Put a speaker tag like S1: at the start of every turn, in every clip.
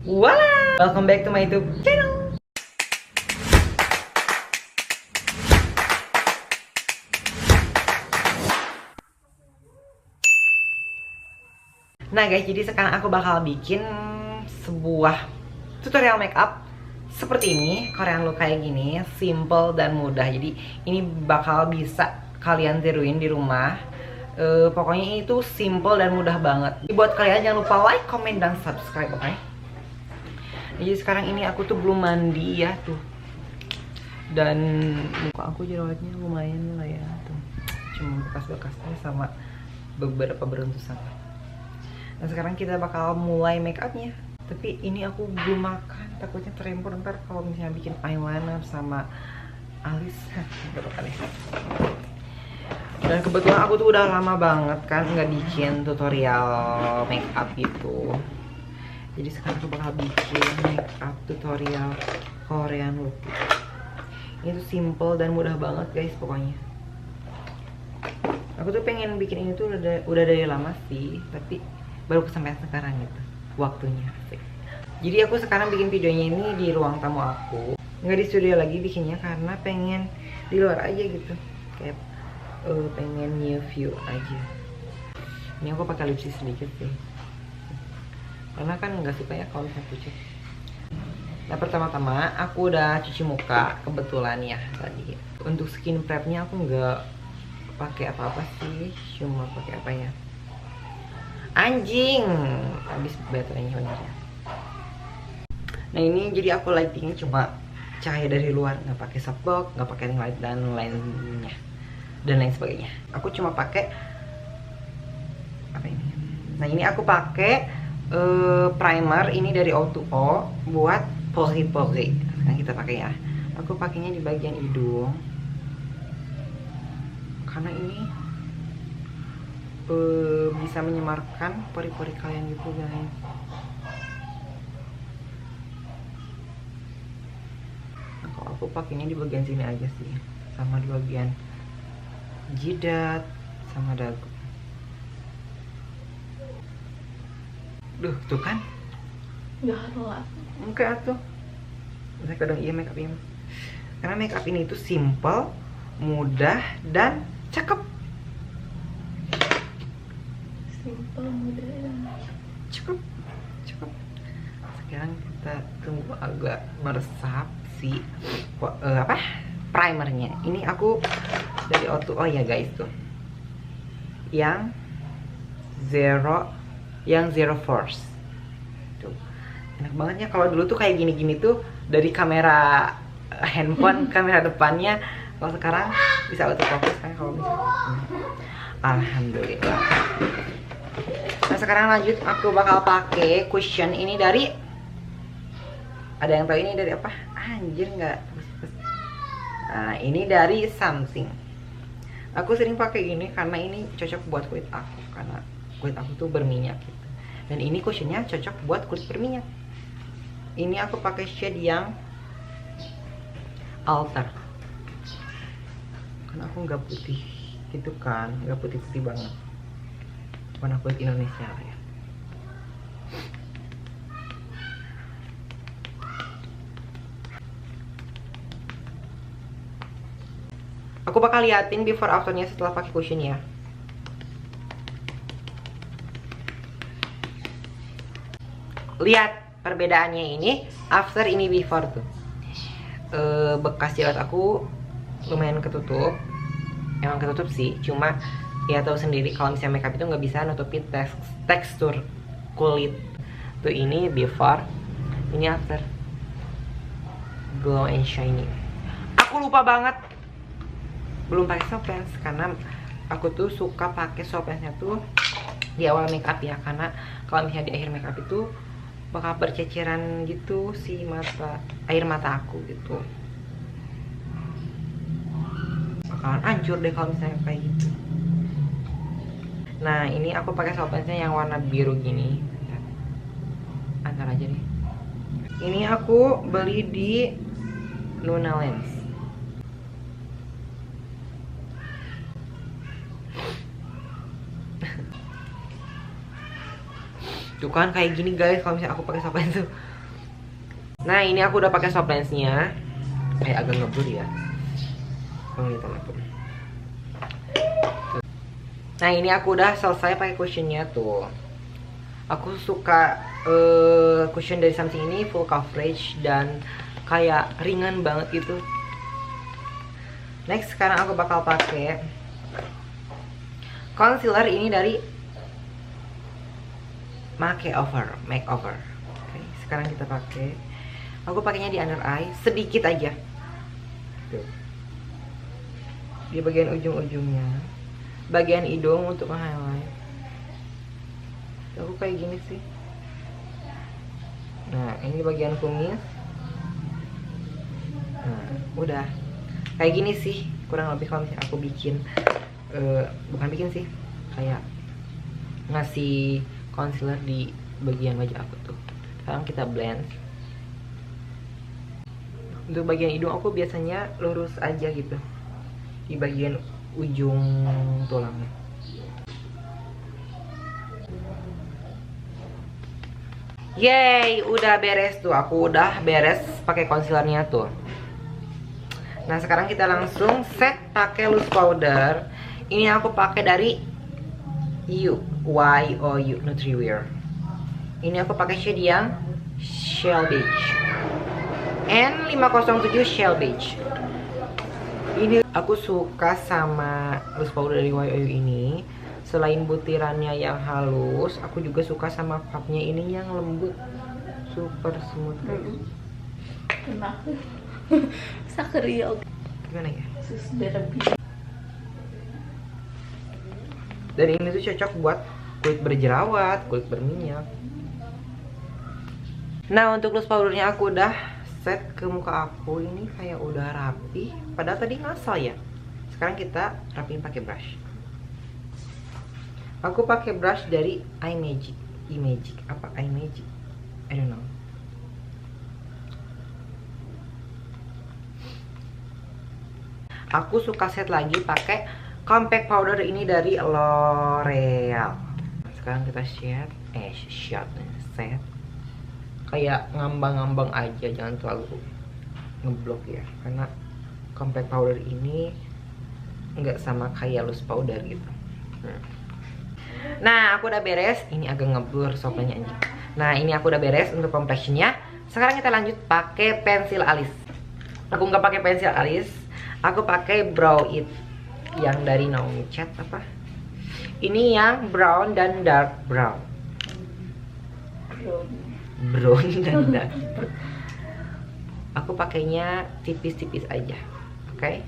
S1: Voila! Welcome back to my YouTube channel. Nah guys, jadi sekarang aku bakal bikin sebuah tutorial makeup seperti ini, Korean look kayak gini, simple dan mudah. Jadi ini bakal bisa kalian tiruin di rumah. Pokoknya itu simple dan mudah banget. Jadi buat kalian jangan lupa like, comment, dan subscribe, oke? Jadi sekarang ini aku tuh belum mandi ya tuh, dan muka aku jerawatnya lumayan lah ya tuh, cuma bekas-bekasnya sama beberapa beruntusan. Nah sekarang kita bakal mulai make upnya. Tapi ini aku belum makan, takutnya terempur ntar kalau misalnya bikin eyeliner sama alis. Gak bakal deh. Dan kebetulan aku tuh udah lama banget kan nggak bikin tutorial make up gitu. Jadi sekarang aku bakal bikin make up tutorial Korean look. Ini tuh simple dan mudah banget guys pokoknya. Aku tuh pengen bikin ini tuh udah dari lama sih, tapi baru kesampaian sekarang gitu waktunya. Jadi aku sekarang bikin videonya ini di ruang tamu aku, nggak di studio lagi bikinnya karena pengen di luar aja gitu, kayak pengen new view aja. Ini aku pakai lipstick sedikit sih, karena kan nggak suka ya kalau misalnya pucat. Nah pertama-tama aku udah cuci muka kebetulan ya tadi. Untuk skin prepnya aku nggak pakai apa-apa sih, cuma pakai apa ya? Anjing, habis baterainya bener ya. Nah ini jadi aku lightingnya cuma cahaya dari luar, nggak pakai softbox, nggak pakai ring light dan lainnya dan lain sebagainya. Aku cuma pakai apa ini? Nah ini aku pakai primer ini dari O2O buat pori-pori. Nah kita pakai ya. Aku pakainya di bagian hidung karena ini bisa menyamarkan pori-pori kalian gitu guys. Nah, kalau aku pakainya di bagian sini aja sih, sama di bagian jidat sama dagu. Duh tuh kan?
S2: Enggak lah.
S1: Enggak tuh. Saya kadang iya make up ini. Karena make up ini tuh simple, mudah dan cakep.
S2: Simple, mudah dan
S1: Cukup. Sekarang kita tunggu agak meresap si primernya. Ini aku dari O2O ya guys tuh, yang zero force tuh. Enak banget ya. Kalau dulu tuh kayak gini-gini tuh dari kamera handphone kamera depannya, kalau sekarang bisa autofocus kan kalau bisa. Alhamdulillah. Nah sekarang lanjut, aku bakal pakai cushion ini dari, ada yang tahu ini dari apa? Anjir nggak. Nah ini dari Something. Aku sering pakai ini karena ini cocok buat kulit aku, karena kulit aku tuh berminyak gitu. Dan ini cushionnya cocok buat kulit berminyak. Ini aku pakai shade yang Alter, karena aku nggak putih gitu kan, nggak putih-putih banget. Warna kulit Indonesia lah ya. Aku bakal liatin before afternya setelah pakai cushion ya. Lihat perbedaannya ini after ini before tuh. Bekas jerawat aku lumayan ketutup. Emang ketutup sih, cuma ya tahu sendiri kalau misalnya makeup itu nggak bisa nutupin tekstur kulit. Tuh ini before, ini after. Glow and shiny. Aku lupa banget belum pakai soft lens, karena aku tuh suka pakai soft lensnya tuh di awal makeup ya, karena kalau misalnya di akhir makeup itu bakal berceceran gitu si air mata aku gitu, bakalan hancur deh kalau misalnya kayak gitu. Nah ini aku pakai soft lensnya yang warna biru gini. Antar aja deh. Ini aku beli di Luna Lens. Tuh kan kayak gini guys, kalau misalnya aku pakai soft lens tuh Nah ini aku udah pakai soft lensnya, kayak agak ngeblur ya penglihatan aku. Nah ini aku udah selesai pakai cushionnya tuh. Aku suka cushion dari Samsung ini full coverage dan kayak ringan banget gitu. Next sekarang aku bakal pakai concealer ini dari Makeover. Oke, sekarang kita pakai. Aku pakainya di under eye sedikit aja. Tuh. Di bagian ujung-ujungnya, bagian hidung untuk nge-highlight. Aku kayak gini sih. Nah, ini bagian kumis. Nah, udah. Kayak gini sih, kurang lebih kalau misalnya aku bikin bukan bikin sih, kayak ngasih concealer di bagian wajah aku tuh. Sekarang kita blend. Untuk bagian hidung aku biasanya lurus aja gitu, di bagian ujung tulangnya. Yeay, udah beres tuh. Aku udah beres pakai concealernya tuh. Nah, sekarang kita langsung set pakai loose powder. Ini aku pakai dari YOU Nutriwear. Ini aku pakai shade yang Shell Beige. N507 Shell Beige. Ini aku suka sama loose powder dari YOU ini. Selain butirannya yang halus, aku juga suka sama pupnya ini yang lembut, super smooth.
S2: Kenapa? Sakria.
S1: Gimana ya?
S2: Sus terapi.
S1: Dan ini tuh cocok buat kulit berjerawat, kulit berminyak. Nah, untuk loose powdernya aku udah set ke muka aku. Ini kayak udah rapi. Padahal tadi ngasal ya. Sekarang kita rapiin pakai brush. Aku pakai brush dari iMagic. Apa iMagic? I don't know. Aku suka set lagi pakai compact powder ini dari L'Oreal. Sekarang kita set kayak ngambang-ngambang aja, jangan terlalu ngeblok ya, karena compact powder ini nggak sama kayak loose powder gitu. Nah, aku udah beres. Ini agak ngeblur softnya anjing. Nah, ini aku udah beres untuk complexionnya. Sekarang kita lanjut pakai pensil alis. Aku nggak pakai pensil alis. Aku pakai brow it yang dari Naomi Chat apa? Ini yang brown dan dark brown. Brown dan dark. Aku pakainya tipis-tipis aja. Oke?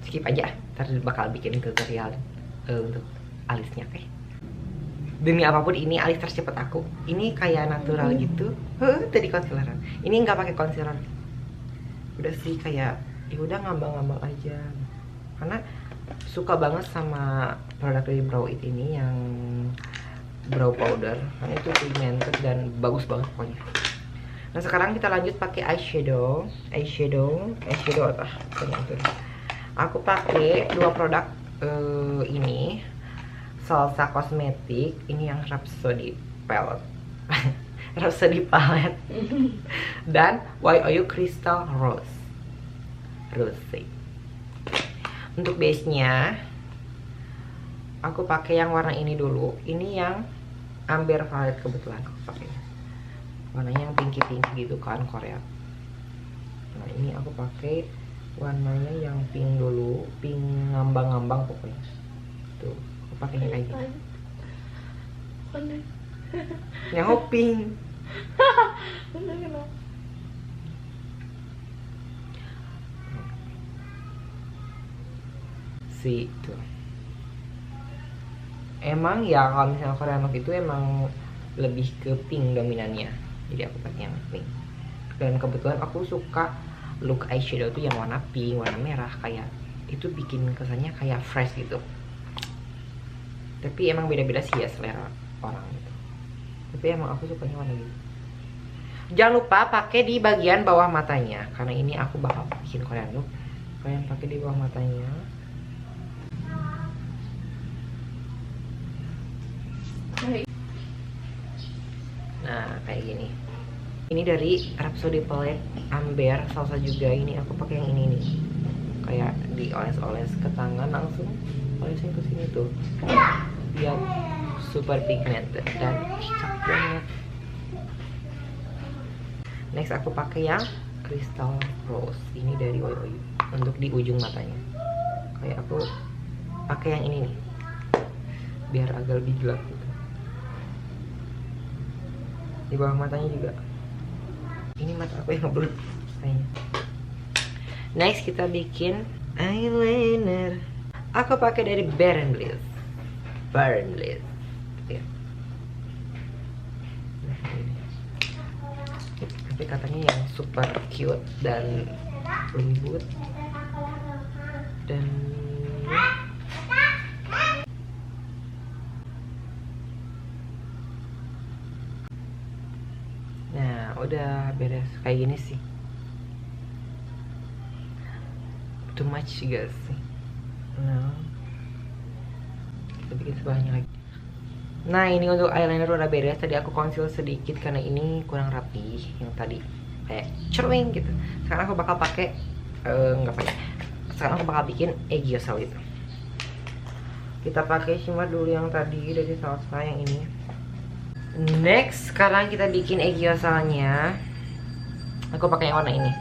S1: Skip aja, ntar bakal bikin tutorial untuk alisnya, oke? Demi apapun ini alis tercepat aku. Ini kayak natural gitu. Tadi concealer. Ini nggak pakai concealer. Udah sih kayak ya udah ngambang-ngambang aja. Karena suka banget sama produk dari Brow It ini yang brow powder. Karena itu pigmented dan bagus banget pokoknya. Nah, sekarang kita lanjut pakai eyeshadow apa? Aku pakai dua produk ini, Salsa Cosmetic, ini yang Rhapsody Palette, Rhapsody Palette, dan YOU Crystal Rose. Untuk base-nya, aku pakai yang warna ini dulu. Ini yang Amber Violet kebetulan aku pakai. Warnanya yang pinky-pinky gitu kan, Korea. Nah, ini aku pakai warnanya yang pink dulu, pink ngambang-ngambang pokoknya. Tuh, aku pakainya kayak gitu. Yang pink. Si tuh. Emang ya kalau misalnya Korean Look itu emang lebih ke pink dominannya. Jadi aku pakai yang pink. Dan kebetulan aku suka look eyeshadow tuh yang warna pink, warna merah, kayak itu bikin kesannya kayak fresh gitu. Tapi emang beda-beda sih ya selera orang gitu. Tapi emang aku sukanya warna gitu. Jangan lupa pakai di bagian bawah matanya, karena ini aku bakal bikin Korean look. Kalian pakai di bawah matanya. gini. Ini dari Rhapsody Palette Amber Salsa juga. Ini aku pakai yang ini nih, kayak dioles-oles ke tangan, langsung olesin ke sini tuh. Lihat, super pigmented dan cakep banget. Next aku pakai yang Crystal Rose. Ini dari Oyu untuk di ujung matanya. Kayak aku pakai yang ini nih, biar agak lebih gelap gitu. Di bawah matanya juga. Ini mata aku yang ngeblur kayaknya. Next kita bikin eyeliner. Aku pakai dari Baron Bliss. Ya. Nah, ini. Tapi katanya yang super cute dan lembut dan nah udah beres kayak gini sih. Too much guys sih. Nah, kita bikin sebelahnya lagi. Nah, ini untuk eyeliner udah beres. Tadi aku conceal sedikit karena ini kurang rapi. Yang tadi kayak cerwing gitu. Sekarang aku bakal pakai nggak pakai. Sekarang aku bakal bikin Eggyosal itu. Kita pakai shimmer dulu yang tadi dari Salsa yang ini. Next, sekarang kita bikin Eggyosalnya. Aku pakai yang warna ini.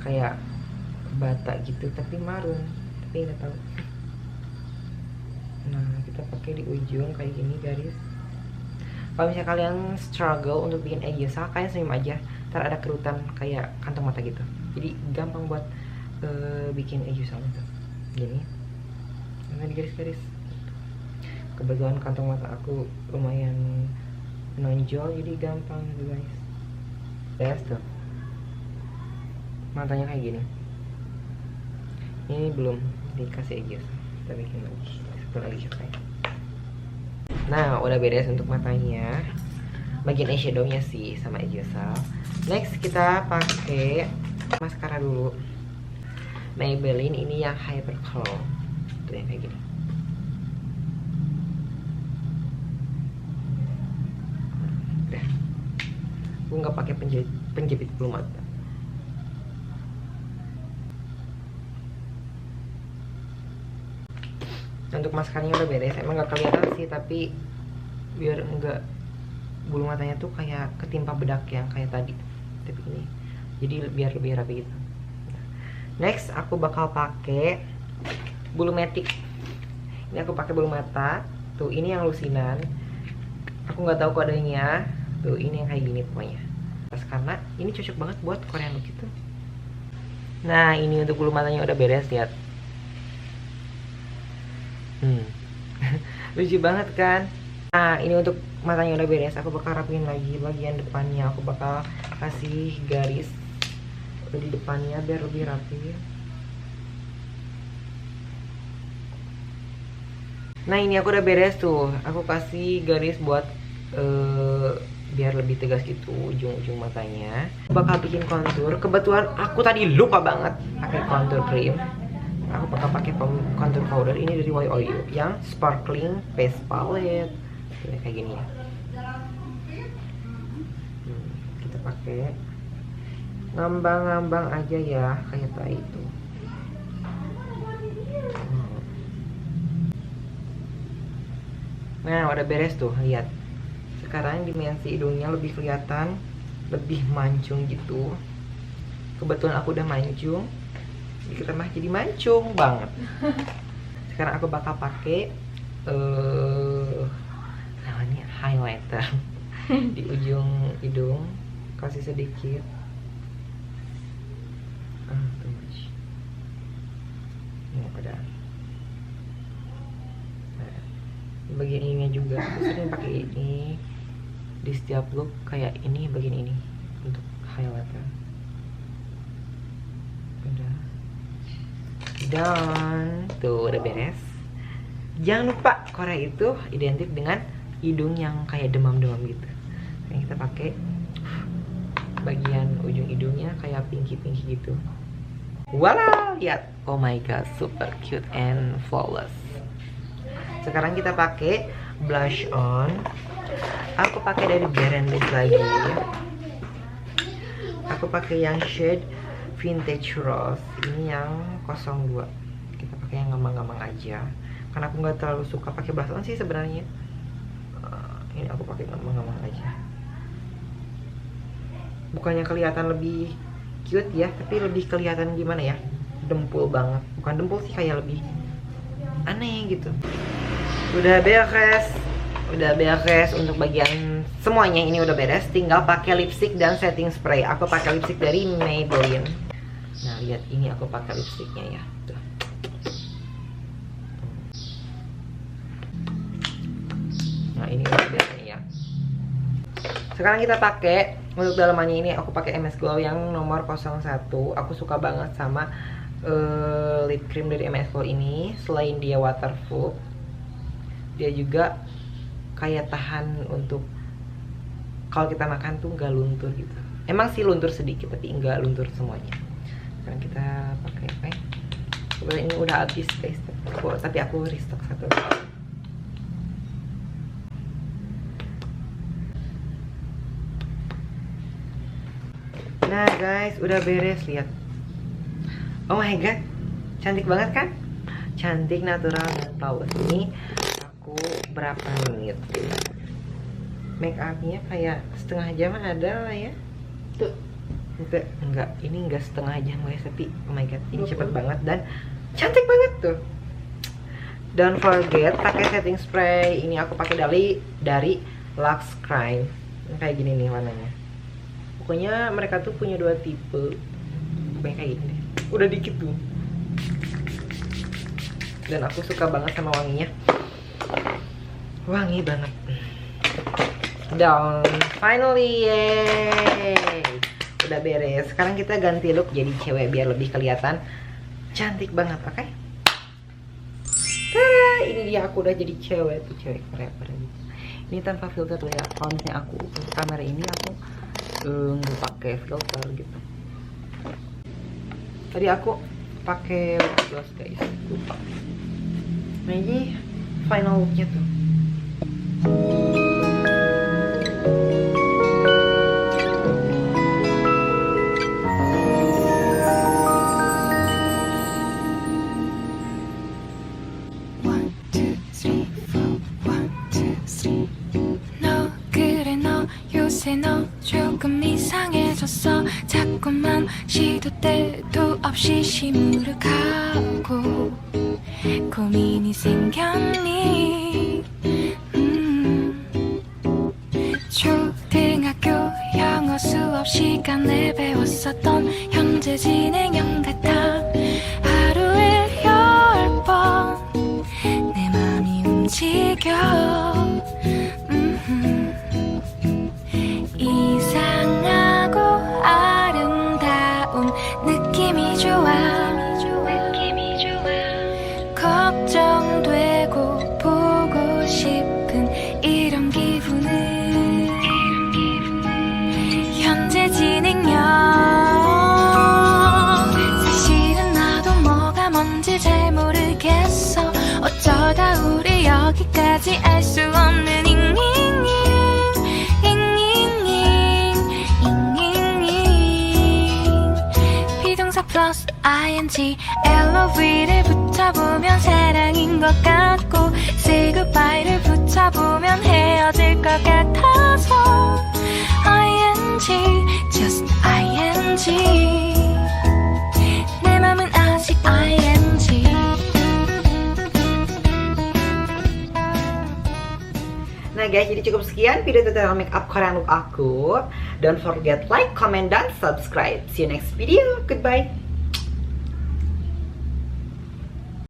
S1: Kayak bata gitu tapi marun, tapi nggak tahu. Nah, kita pakai di ujung kayak gini garis. Kalau misalnya kalian struggle untuk bikin Eggyosal, kalian senyum aja, ntar ada kerutan kayak kantong mata gitu. Jadi gampang buat bikin Eggyosal itu. Gini, karena di garis-garis. Kebetulan kantong mata aku lumayan menonjol, jadi gampang gitu guys. Beres tuh, matanya kayak gini. Ini belum dikasih Eggyosal, kita bikin lagi. Lagi cobain. Nah, udah beres untuk matanya. Bagian eyeshadownya sih sama Eggyosal. Next kita pakai maskara dulu. Maybelline ini yang Hyper Curl. Tuh yang kayak gini. Udah. Aku nggak pakai penjepit bulu mata. Untuk maskaranya udah beres. Emang gak kelihatan sih, tapi biar enggak bulu matanya tuh kayak ketimpa bedak yang kayak tadi. Tapi ini jadi biar lebih rapi gitu. Next aku bakal pakai bulu matic. Ini aku pakai bulu mata. Tuh ini yang lusinan. Aku nggak tahu kodenya. Tuh ini yang kayak gini pokoknya. Terus karena ini cocok banget buat Korean look gitu. Nah, ini untuk bulu matanya udah beres, lihat. Lucu banget kan? Nah, ini untuk matanya udah beres. Aku bakal rapiin lagi bagian depannya. Aku bakal kasih garis di depannya biar lebih rapi. Nah, ini aku udah beres tuh. Aku kasih garis buat biar lebih tegas gitu ujung-ujung matanya. Aku bakal bikin kontur. Kebetulan aku tadi lupa banget pakai kontur cream. Aku bakal pakai contour powder ini dari Oyu yang sparkling face palette. Kayak gini ya. Kita pakai ngambang-ngambang aja ya, kayak tadi itu. Nah, udah beres tuh, lihat. Sekarang dimensi hidungnya lebih kelihatan, lebih mancung gitu. Kebetulan aku udah mancung. Kita mah jadi mancung banget. Sekarang aku bakal pakai namanya highlighter di ujung hidung, kasih sedikit. Too much. Ini udah. Nah, bagian ininya juga aku sering pakai ini di setiap look kayak ini, bagian ini untuk highlighter. Udah. Dan tuh udah beres. Jangan lupa Korea itu identik dengan hidung yang kayak demam-demam gitu. Nah, kita pakai bagian ujung hidungnya kayak pinky-pinky gitu. Voila, lihat. Oh my god, super cute and flawless. Sekarang kita pakai blush on. Aku pakai dari Berendez lagi. Aku pakai yang shade Vintage Rose. Ini yang 02. Kita pakai yang ngambang-ngambang aja. Karena aku nggak terlalu suka pakai blush on sih sebenarnya. Ini aku pakai ngambang-ngambang aja. Bukannya kelihatan lebih cute ya, tapi lebih kelihatan gimana ya? Dempul banget. Bukan dempul sih, kayak lebih aneh gitu. Udah beres untuk bagian semuanya, ini udah beres. Tinggal pakai lipstick dan setting spray. Aku pakai lipstick dari Maybelline. Nah lihat, ini aku pakai lipsticknya ya. Tuh. Nah ini udah beres nih ya. Sekarang kita pakai untuk dalamannya ini, aku pakai MS Glow yang nomor 01. Aku suka banget sama lip cream dari MS Glow ini. Selain dia waterproof, dia juga kayak tahan untuk kalau kita makan tuh nggak luntur gitu. Emang sih luntur sedikit tapi nggak luntur semuanya. Sekarang kita pakai apa ya? Sebenarnya ini udah habis guys, tapi aku restock satu. Nah guys, udah beres, lihat. Oh my god, cantik banget kan? Cantik, natural, dan flawless. Ini aku berapa menit? Make upnya kayak setengah jam ada lah ya.
S2: Tuh.
S1: Enggak, ini enggak setengah jam guys, tapi oh my god, ini cepet banget dan cantik banget tuh. Don't forget pakai setting spray. Ini aku pakai dari Lux Crime. Kayak gini nih warnanya. Pokoknya mereka tuh punya dua tipe. Pokoknya kayak gini deh. Udah dikit tuh. Dan aku suka banget sama wanginya. Wangi banget. Dan finally, yeay, udah beres. Sekarang kita ganti look jadi cewek biar lebih kelihatan cantik banget, oke? Okay? Tada, ini dia, aku udah jadi cewek tuh, cewek keren-keren. Ini tanpa filter tuh ya. Kalau misalnya aku untuk kamera ini aku nggak pakai filter gitu. Tadi aku pakai lip gloss guys, lupa. Nah ini final looknya tuh.
S3: 너 조금 이상해졌어 자꾸만 시도 때도 없이 시무룩하고 고민이 생겼니 초등학교 영어 수업 시간에 배웠었던 현재 진행형 같아 하루에 10번 내 맘이 움직여 이상하고 아름다운 느낌이 좋아 걱정되고 보고 싶은 이런 기분은 현재 진행형 사실은 나도 뭐가 뭔지 잘 모르겠어 어쩌다 우리 여기까지 알 수 없는 플러스 ing LOV를 붙여보면 사랑인 것 같고 Say goodbye를 붙여보면 헤어질 것 같아서 ing just ing 내 맘은 아직 ing
S1: Nah guys, jadi cukup sekian video tutorial makeup Korean look aku. Don't forget like, comment, dan subscribe. See you next video. Goodbye.